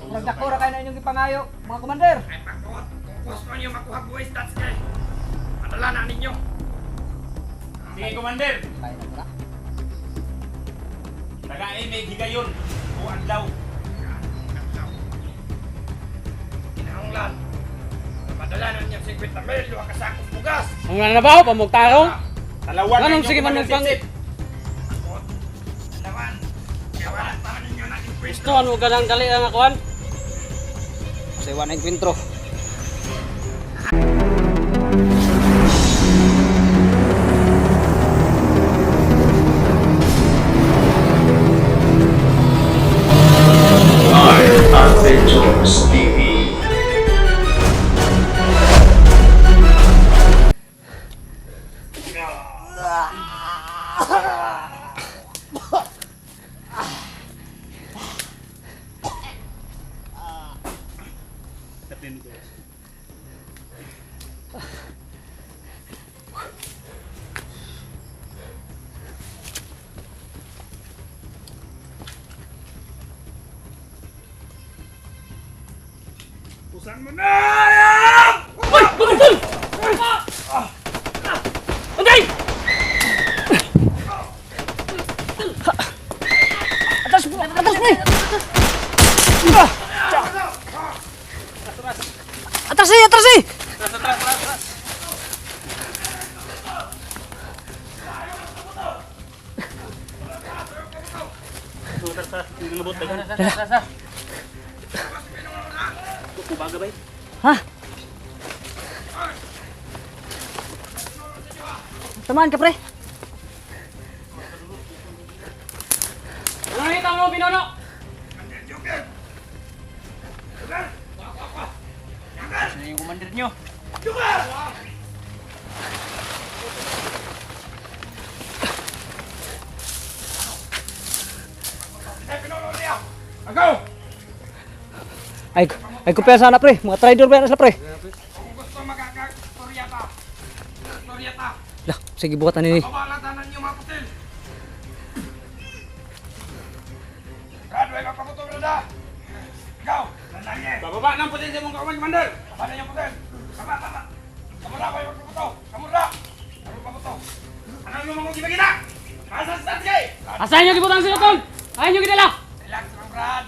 Murag dakora kayo na inyong ipangayo, mga komander. Ay pagkot, kung gusto niyo makuha buhay stats kay, padala na ninyo. Sige, Commander. Kaya na pala. Tagain may higayon. O adlaw. Kinahanglan. Padala na ninyo 50 mil, 2 kasakong bugas. Ang na ba? Pamugtarong? Talawan Anong ninyo, sige man Commander magpang... Sipsip. Pagkot, dalawan. Kaya wala pa ninyo natin pwesto. Gusto ano ganang dali ang akuan? Sa iwan na enkwentro. Adventures TV. Pusan mo na! Ayan! Uy! Bukol! Anday! Atas mo! Atas mo! Atras eh! Atras eh! Ha? Tamaan ka pre. Ano nakita mo, Pinono? Sino yung commander nyo? Agaw! Ay kumpiyansa na pre. Mga trader ba yan sila pre? Kung gusto magkakastorya ta, storya ta, Lah, sige buhatan ini. kabalatanan niyo mga putil. Graduate ka pabuto, brada. Ikaw, nanangye. Bababa ng potensya mong kawan, Commander. Baba na yung putil. Baba, baba. Kamura ko yung pabuto. Kamura. Kamura pabuto. Ano mo mga gibagina? Asa sa stats kay? Asahin nyo kibutang sila, Tol! Ayaw nyo ginala! Relax lang, Brad.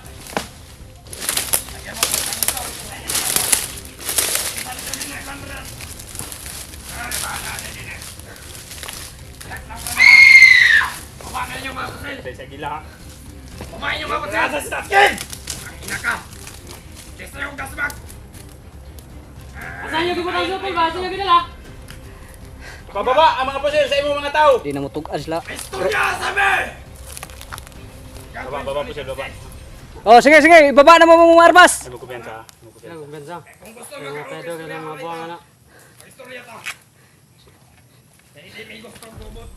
Lagyan mo ko ng ito. Relax lang, Brad. Ay, bahala na din eh. Relax lang, Brad. Baba na yung mga putil. Sa gila. Kumain yung mga putil. Asa sa stats kay? Ang ina ka. Kesa yung gasbag. Asahin nyo kibutang sila, Tol! Ayaw nyo ginala! Bababa ang mga posil sa imong mga tao. Di na mo tugan sila. Istorya, sabi! Baba posil, baba. Oh, sige sige, ibaba na mo mga armas. Ay, magkupiyansa. Ano kung bensa? Kung gusto Mga pedo ka magkakaroon ng mga buwang anak. istorya ta. Hindi may gustong gubot.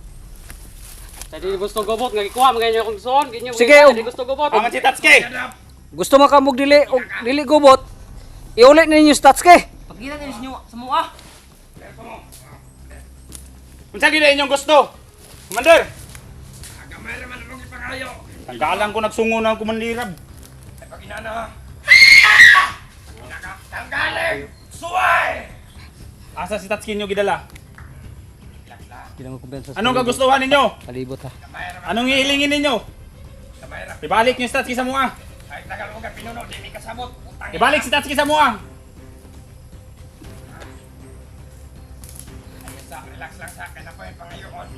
Dahil di gusto gobot, nga ikuha, mga inyo kung gustoon. Ganyan, Sige, di gusto gobot. Ang si Tatsuki. Ganap. Gusto mo ka mog dili og dili gubot. Iulit na ninyo stats ke. Pagkita din sinyo sa mua. Unsa gid inyong gusto? Commander. Agamay naman akong ipangayo. Tanggalan ko nagsungo ng kumandirab. Ay pag inana ha. Tanggalin! Suway! Asa si Tatsuki nyo gidala? Di na mo kumpiyansa. Anong kagustuhan ninyo? Palibot ha. Anong ihilingin ninyo? Kamay ra. Ibalik niyo si Tatsuki sa mua. Ay tagal mo ka pinuno, di mi kasabot. Utang. Ibalik si Tatsuki sa mua. Ay sa relax lang sa akin ako yung pangayoon.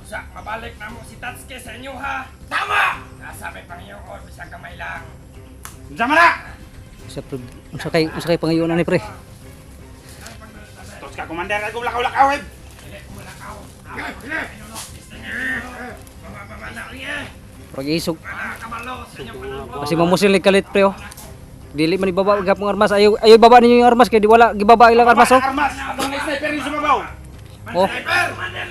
Usa, mabalik na mo si Tatsuki sa inyo ha. Tama! Nasa may pangayoon, bisang kamay lang. Unsa man na? Sa kay pangayunan ni pre. Tos ka Commander, ako lakaw-lakaw. Dili ko malakaw. Ay, pinuno. Baba na niya. Pag isog. Para kabalo sa inyong panahon. Kasi mamusil kalit pre oh. Dili man ibaba gap ng armas. Ayo baba ninyo yung armas kay di wala gibaba ilang armas oh. Armas, atong sniper yung sumabaw. Oh. Sniper! Commander!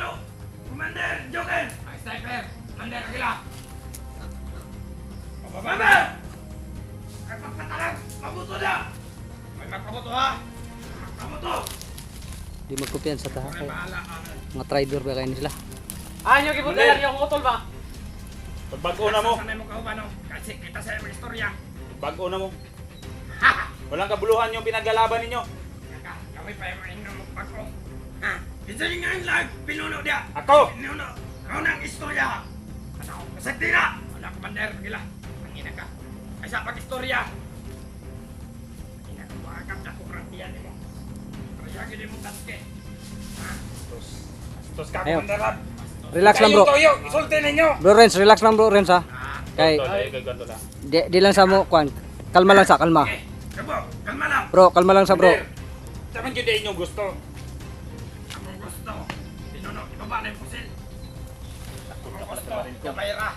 Commander! Joker! Ay, sniper! Commander, kila! Bababa! Ay, pagpatalang! Mabuto na! May magpabuto ha! Magpabuto! Di magkumpiyansa ta. Bahala ka. Mga trader ba kayo sila? Ayaw nyo kibutan yung utol ba? Bago na mo. Sanay mo kauban, no? Kasi kita sa mga istorya. Bago na mo. Walang kabuluhan yung pinaglalaban ninyo. Kami pa yung inyong magpako. Ha? Isa yung nga yung live, pinuno dia. Ako! Pinuno. Ako ng istorya. Ano? Kasagdi na. Wala ko bander, gila. Mangina ka. Ay sa pag-istorya. Mangina ka, wakam na kurang tiyan mo. Kaya gini mo taske. Ha? Tos ka, Ayaw. kumandaran. Relax lang bro. Toyo, isulti ninyo. Bro Renz, relax lang bro Renz ha. Kay Ganto lang. di lang sa mo kwan. Kalma lang sa kalma. Eh, kabo, kalma lang. Bro, kalma lang sa bro. Saman yun din inyong gusto. Ang gusto, pinuno, ibaba na yung pusil. Ang gusto, kabayra.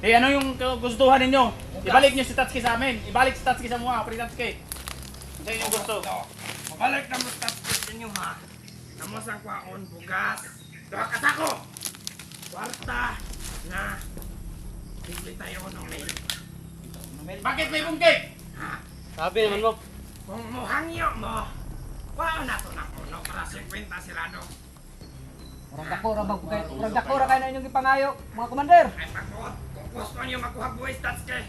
Eh ano yung gustuhan ninyo? Ibalik nyo si Tatsuki sa amin. Ibalik si Tatsuki sa mga, Pre Tatsuki. Ano sa inyong gusto? Mabalik na mo sa ninyo ha. Namos ang kwaon, bugas. Doha ka sako. Kwarta na bigli tayo ng mail. Bakit may bungkig? Ha? Sabi naman mo. Kung muhangyo mo, kwaon na to na kuno para 50 sirado. Murag dako ra kay na inyong gipangayo, mga commander. Ay pagbuot, kung gusto niyo makuha buhay stats kay,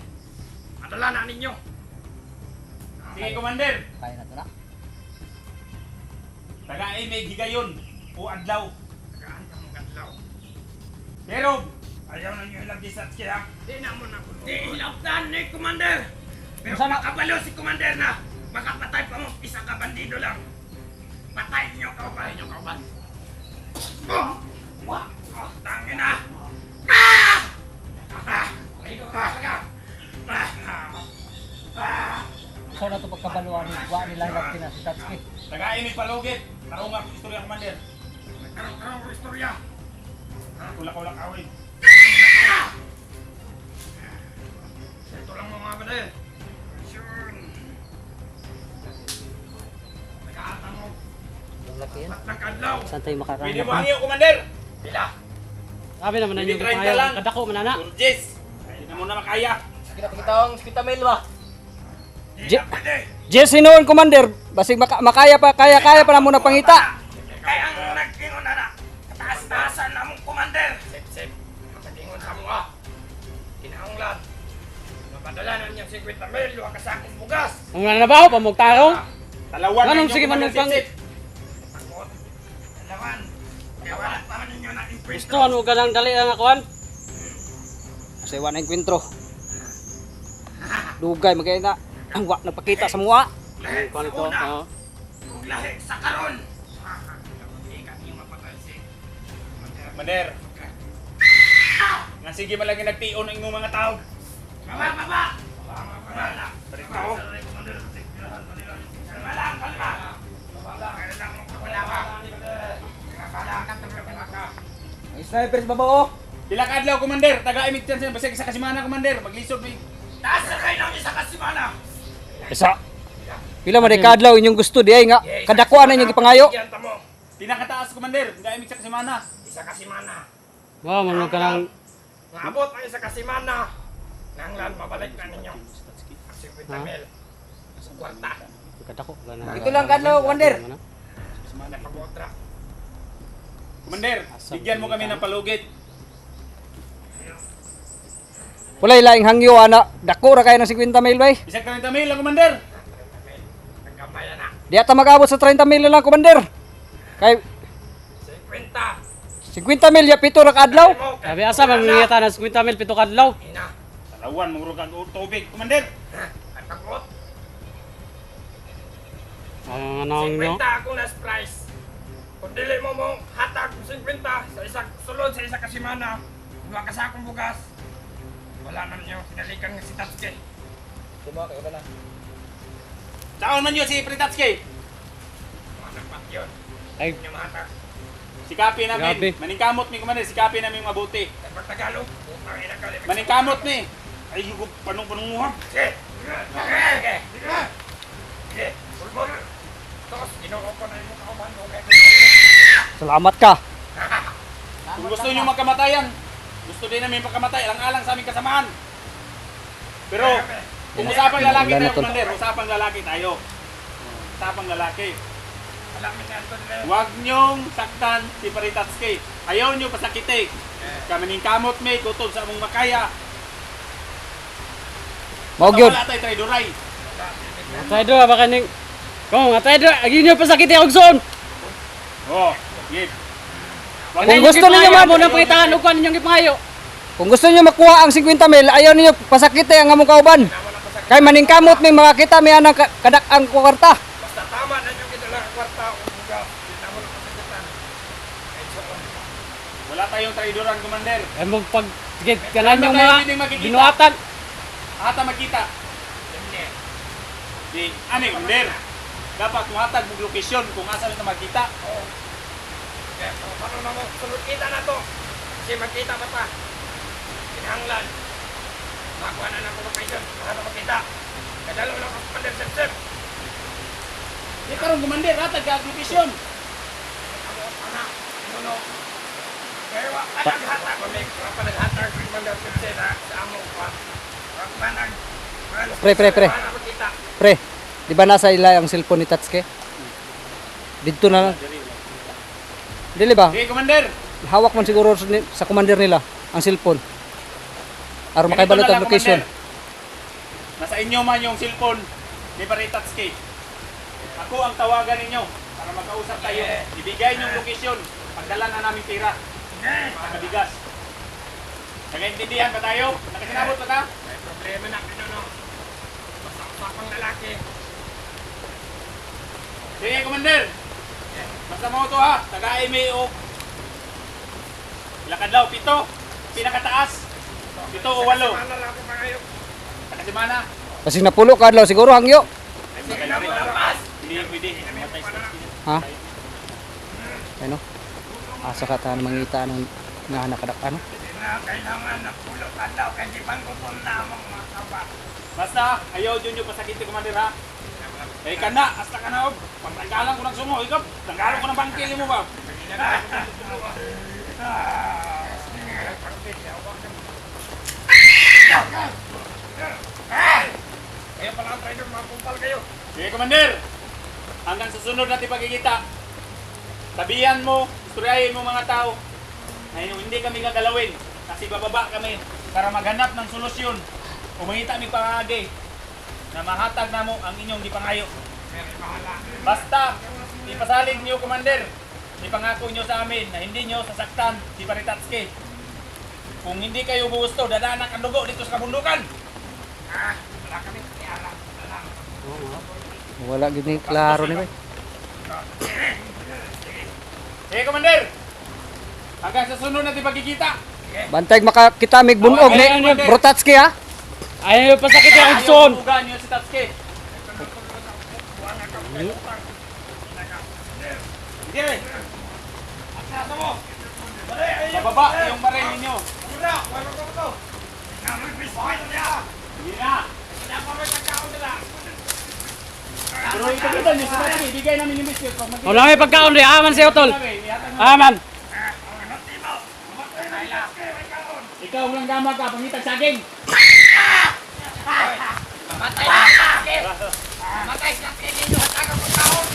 madala na ninyo. Sige, Commander. Kaya na to na. Tagaay may gigayon. O adlaw. Tagaan ka mong adlaw. Pero, Ayaw na niyo ilang stats kaya, di na mo na kuno. Di ilapdan ni Commander. Pero Sana- makabalo si Commander na makapatay pa mo isa ka bandido lang. Patay niyo kauban. Oh! Wah! Oh, tangin na! Ah! Ah! So na to pagkabaluan ni wa nila lang kina si Tatsuki. tagaay may palugit. Tarong nga istorya, Commander. Nagkaroon ko istorya. Kulak-kulak awin. Ito lang mga badal. Yun. Nag-aata mo. Laki yan. At nagkadlaw. Saan tayo Pwede makarami? mo niyo, Commander. Pila. Sabi naman na Hindi, yung 30 kapayaw. lang. Kadako, manana. Urges. Hindi na muna makaya. Di na pwede. Jesse noon commander, basig makaya pa kaya pa na muna pangita. Kaya ang nagkingon na na. Kataas-taasan na mong commander. Sip-sip. Nakagingon sa mga. Kinahanglan. Napadala na niyang 50 mil. Luwa ka sa akong bugas. Ang nanabaw, pamugtarong. Talawan Anong ninyo, sige man Commander pang Sip-Sip. Pagod. Dalawan. Kaya wala pa man ninyo na impress. gusto ano ka lang dali ang akuan. Kasi wa na enkwentro. Dugay magay na ang wa nagpakita sa mga. Lahat Kuan sa ito. una. Oo. Kung lahi sa karon. Hindi ka niyo mapatay si Commander. Nga sige malagi nagtion ang inyong mga tao. Baba, baba! Baba! Balik na ako. Kalma lang, kalma! Baba, kailan mo kapalawa? Kapala ka, kapala ka. May sniper sa baba oh. Pila ka adlaw, Commander. Taga-imig chance na. Basta sa kasimana, Commander. Maglisod may... Taas na kayo ng isa kasimana! Isa. Pila man kadlaw inyong gusto di ay nga kadakuan na inyong gipangayo. Yan tamo. Pinakataas, Commander. Taga-imig sa kasimana. Isa kasimana. Wow, manong ka lang. Maabot ang isa kasimana. Nanglan, mabalik na ninyo. Ang 50 mil. Sa kwarta. Kadako. Ito lang kadlaw commander. Kasimana pag-otra. Commander, bigyan mo kami ng palugit. Wala ilaing hangyo ana. Dako ra kay ng 50 mil bay. Bisag 30 mil lang, Commander. Nagkamaya na. Di ata mag-abot sa 30 mil lang commander. Kay 50. 50 mil ya pito ra kadlaw. Sabi asa magngiyata na 50 mil pito kadlaw. Ina. Talawan, murug kag tubig, Commander. Ay pag-ot. Ang anong nyo. 50 akong last price. Kung dili mo mo hatag 50 sa isa sulod sa isa kasimana, duha ka sa akong bugas. Wala na niyo sinalikan nga si Tatsuki. Saan man yun si Pritatsuki? Mga nagpat yun. Ay, Inyo mahatag. Sikapin namin. Grabe. Maningkamot mi, Commander. Sikapin namin mabuti. Kay pag Tagalog, putang ina ka. Maningkamot mi. Ay, yung panong-panong muhag. Sige. Sige. Sige. Pulbol. Tos, ginoo ko na yung kauban mo. Salamat ka. Kung gusto nyo magkamatayan, gusto din namin pagkamatay. Alang-alang sa aming kasamaan. Pero, kung usapang lalaki Wala na tayo, to. Commander, usapang lalaki tayo. Usapang lalaki. Alam mo na ito nila. Huwag nyong saktan si Pritatsuki. Ayaw nyo pasakiti. Kami ning kamot may kutod sa among makaya. Mao gyud. Wala tayo traidoray. Atay do baka ning kung atay do agi niyo pasakit ang son. Oh, gid. Kung gusto ninyo mo nang pangitahan ug kan ninyong ipangayo. Kung gusto niyo makuha ang 50 mil, ayaw niyo pasakite ang among kauban. Kay maningkamot may makakita may anang kadak ang kwarta. Basta tama na yung kita lang kwarta o mga pinamon ang kasakitan. Wala tayong traidoran, Commander. Ay mo pag sige kanan yung Ano tayo mga pwedeng makikita? binuhatan. Ata magkita. Hindi. Di, ani, Commander. Dapat muhatag mong location kung asa nito magkita. Kaya paano na mo sulod kita na to? Kasi magkita pa pa. Kinahanglan. Makuha na ng location para makita. Kadalo lang ang Commander Sir. Di karon, Commander, hatag ka ang location. Ako, anak, nuno. Kaya wa panaghatag ko may panaghatag ko Commander Sir sa among pa. Panag. Pre. Para makita. Pre, di ba nasa ila ang cellphone ni Tatsuke? Dito na lang. Dili ba? Sige, Commander. Hawak man siguro sa commander nila ang cellphone. Aron Ganito makaibalot na lang, ang location. Commander. Nasa inyo man yung cellphone ni Paritatsuki. Ako ang tawagan ninyo para magkausap tayo. Ibigay yung location. Pagdala na namin tira. Pagkabigas. Nagaintindihan ba tayo? Nakasinabot ba ta? May problema na pinuno. Basta lalaki. Sige, Commander. Basta mo ito ha. Tagaay may o. Ilakad daw, 7. Pinakataas. 7 o 8. Mana lang ako pangayo. Nakasimana. Kasi napulo ka adlaw siguro hangyo. Sige na mo lapas. Hindi pwede. Matay sa Ha? Ano? Asa ka tahan mangita ng nga nakadak ano? Hindi na kailangan na pulo ka daw kasi pangkupon na among mga kaba. Basta, ayaw dyan yung pasakit ni Commander ha. Eh ka na, hasta ka na og. Pagtanggalan ko ng sumo, ikaw. Tanggalan ko ng bangkili mo ba? Kaya pala ang trader, mapumpal kayo. Sige, Commander. Hanggang sa sunod natin pagkikita. Tabihan mo, istoryahin mo mga tao. Na hindi kami gagalawin. Kasi bababa kami para maghanap ng solusyon. Umangita mi pangagi na mahatag na mo ang inyong gipangayo. Basta, ipasalig niyo, Commander. Ipangako niyo sa amin na hindi niyo sasaktan si Paritatsuki. Kung hindi kayo gusto, dadanak ang dugo dito sa kabundukan. Wala kami tiara. Wala gid ni klaro ni bay. Sige, Commander. Hanggang sa sunod natin pagkikita. Bantay makakita mig bunog ni Brotatski ha. Ayaw pasakit ang son. Ayaw niyo si Tatsuki. Sige. Asa mo? Bababa yung baril ninyo. Wala, wala ko to. Namoy biskuit niya. Sige na. Wala pa may pagkaon nila. Pero ipagkita niyo sa natin, ibigay namin yung biscuit. Pag magkita- Wala may pagkaon rin, aman siya tol. Aman. Ikaw lang gamag ka, pangitag saging. Matay na sa akin. Matay sa akin ninyo. Hatagang pagkaon.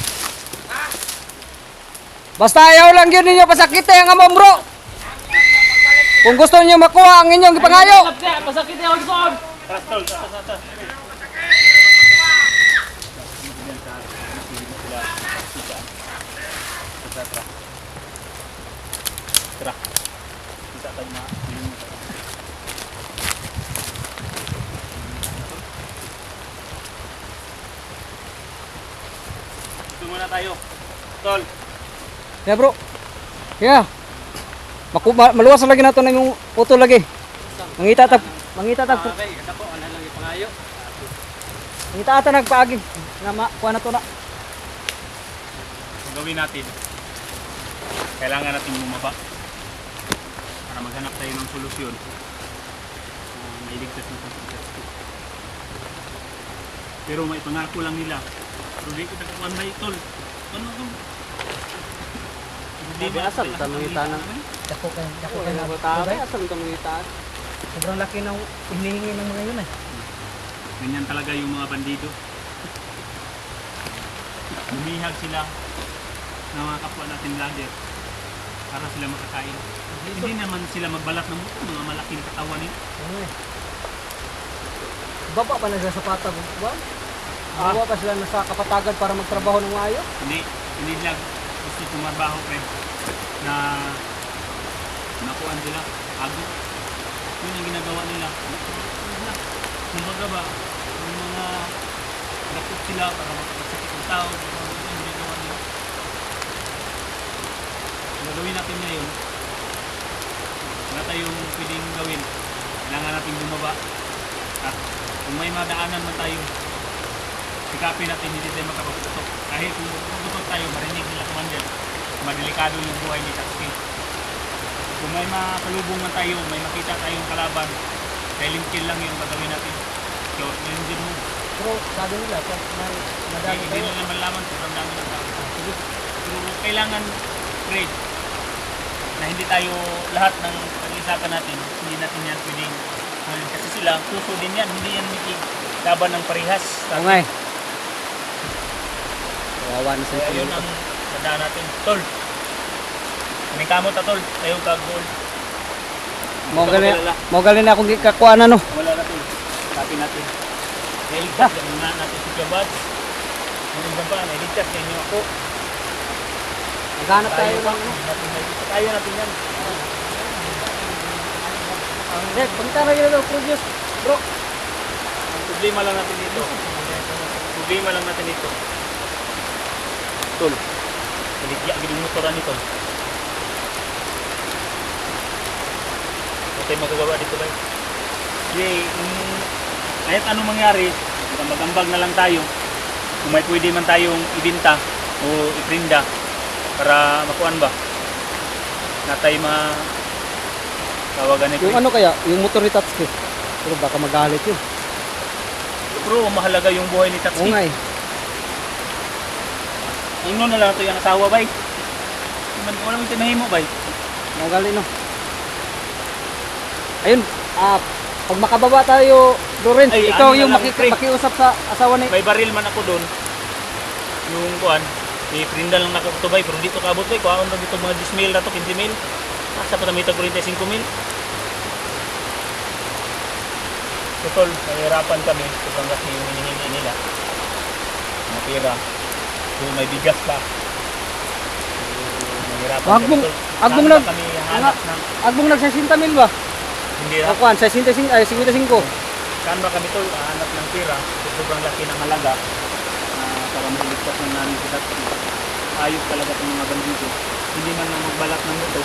Basta ayaw lang yun ninyo pasakite ang among bro. Kung gusto niyo makuha ang inyong gipangayo. Pasakit ang son. Tras, tol. Tras. Tara. Bisa tayo na. Ito muna tayo. Tol. Ya bro. Ya. Maluwas lagi nato na yung photo lagi. Mangita tag Okay, kadako ana lang ipangayo. mangita ata nagpaagi. Nga kuha na to na. Ang gawin natin, kailangan natin bumaba para maghanap tayo ng solusyon na mailigtas ng pagkakasito. Pero may pangako lang nila. Pero di ko nagkakuan ba itol? Ano ito? Hindi Di asal ta mangita nang. Dako kay Wala ba tao? Asal ta mangita. Sobrang laki ng hinihingi ng mga yun eh. Ganyan talaga yung mga bandido. Lumihag sila ng mga kapwa natin vlogger. para sila makakain. Hindi naman sila magbalat ng mga malaking katawan nila. Baba pa na sa patag, ba? Baba pa sila nasa kapatagan para magtrabaho ng maayos. Hindi nila gusto tumabaho, friend, na nakuan sila, ago. Yun ang ginagawa nila. Kumbaga ba, yung mga dakot sila para makapasakit ng tao, yun ang ginagawa nila. Ang gagawin natin ngayon, wala tayong pwedeng gawin. Kailangan natin bumaba. At kung may madaanan man tayo, sikapin natin hindi tayo makapagutok. Kahit kung mapagutok tayo, marinig nila commander, madelikado yung buhay ni Tatsuki. Kung may makalubong man tayo, may makita tayong kalaban, silent kill lang yung gagawin natin. So, yun din mo. Pero sabi nila, kung may madami Hindi kayo, nila malaman kung ang dami ng tao. Pero kailangan, Fred, na hindi tayo lahat ng pag-isapan natin, hindi natin yan pwedeng kasi sila, puso din yan, hindi yan laban ng parihas. Oo nga eh. Kawawa na sa Ayun ang tandaan natin. Tol, kaming kamot na tol, ayaw kag-goal. Mo galing na akong kakuan ano. Wala na tol, copy natin. Nailigtas, gano'n na natin si Kabad. Yung iba pa, nailigtas sa inyo ako. Maghanap tayo ng ano. Tayo natin yan. Dek, punta na yun produce. Bro, Ang problema lang natin dito. Problema lang natin dito. Tol, naligya yung motoran ni Tol. Okay, magagawa dito ba? Yay, kahit anong mangyari, magambag na lang tayo. Kung may pwede man tayong ibinta o iprinda para makuan ba? Natay tawagan nito. yung ano kaya, yung motor ni Tatsuki. Pero baka magalit yun. Pero mahalaga yung buhay ni Oo Tatsuki. nga eh. Ingno na lang ito yung asawa, bay. Wala mo tinahimo, bay. Magalit no. Ayun, pag makababa tayo, Doren, Ay, ikaw ano na yung lang, pre. makiusap sa asawa ni... May baril man ako doon. Yung kuan, iprinda lang ako ito, bay. Pero dito kaabot, bay. Kuhaan lang dito mga 10 mil na to, 15 mil. Asa pa tamita 45 mil. So, tol, nahihirapan kami. Sobrang laki yung hinihingi nila. Mga pera. So, may bigas pa. So, nahihirapan Wag kami, mong- tol. wag mong Saan lang- ba kami hanap ng... Agbong nagsasinta mil ba? Hindi na. O kuan, 55. Saan ba kami, tol? Hanap ng pera. So, sobrang laki ng halaga. Para mailigtas ng namin sa Tatsuki. Ayos talaga itong mga bandido. Hindi man lang magbalat ng muto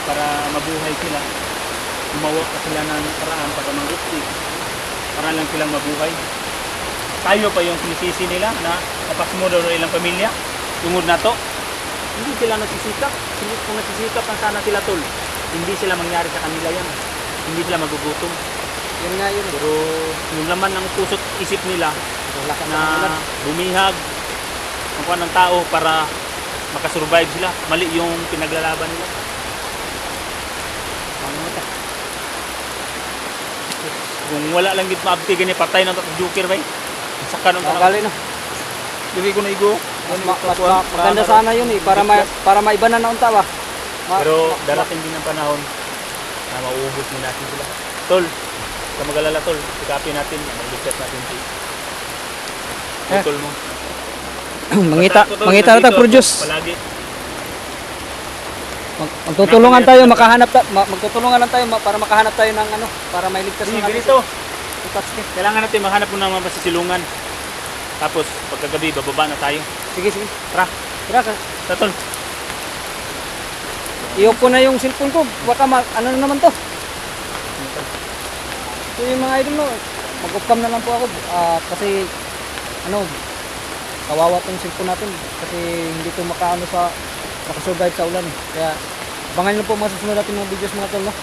para mabuhay sila. Gumawa pa sila ng paraan para mag-upsi. Para lang silang mabuhay. Tayo pa yung sinisisi nila na napasmo daw ng ilang pamilya. Tungod na to. Hindi sila nagsisikap. Kung nagsisikap na sana sila, tol, hindi sila mangyari sa kanila yan. Hindi sila magugutom. Yun nga yun. Pero yung laman ng puso't isip nila Wala ka na bumihag ang kuha ng tao para makasurvive sila. Mali yung pinaglalaban nila. Kung wala lang gid maabti gani patay na Joker bay. Saka nung Magalit no. Dili ko na igo. Maganda sana yun eh, para maiba na naunta ba? Pero darating din ang panahon na mauubos din natin sila. Tol, sa mag-alala tol, sikapin natin, mag-reset natin si tol mo. mangita na tayo produce. Palagi. Magtutulungan tayo, magtutulungan lang tayo para makahanap tayo ng ano, para mailigtas Sige, ng ganito. Tatsuki. Kailangan natin maghanap ng mga masisilungan. Tapos, pagkagabi, bababa na tayo. Sige, sige. Tara, Tara ka. tatol. Iyo ko na yung cellphone ko. Baka ano na naman to. So yung mga idol no, mag-off-cam na lang po ako. Kasi ano, kawawa tong cellphone natin. Kasi hindi to makaano sa makasurvive sa ulan. Kaya abangan nyo po mga susunod natin mga videos mga tol no.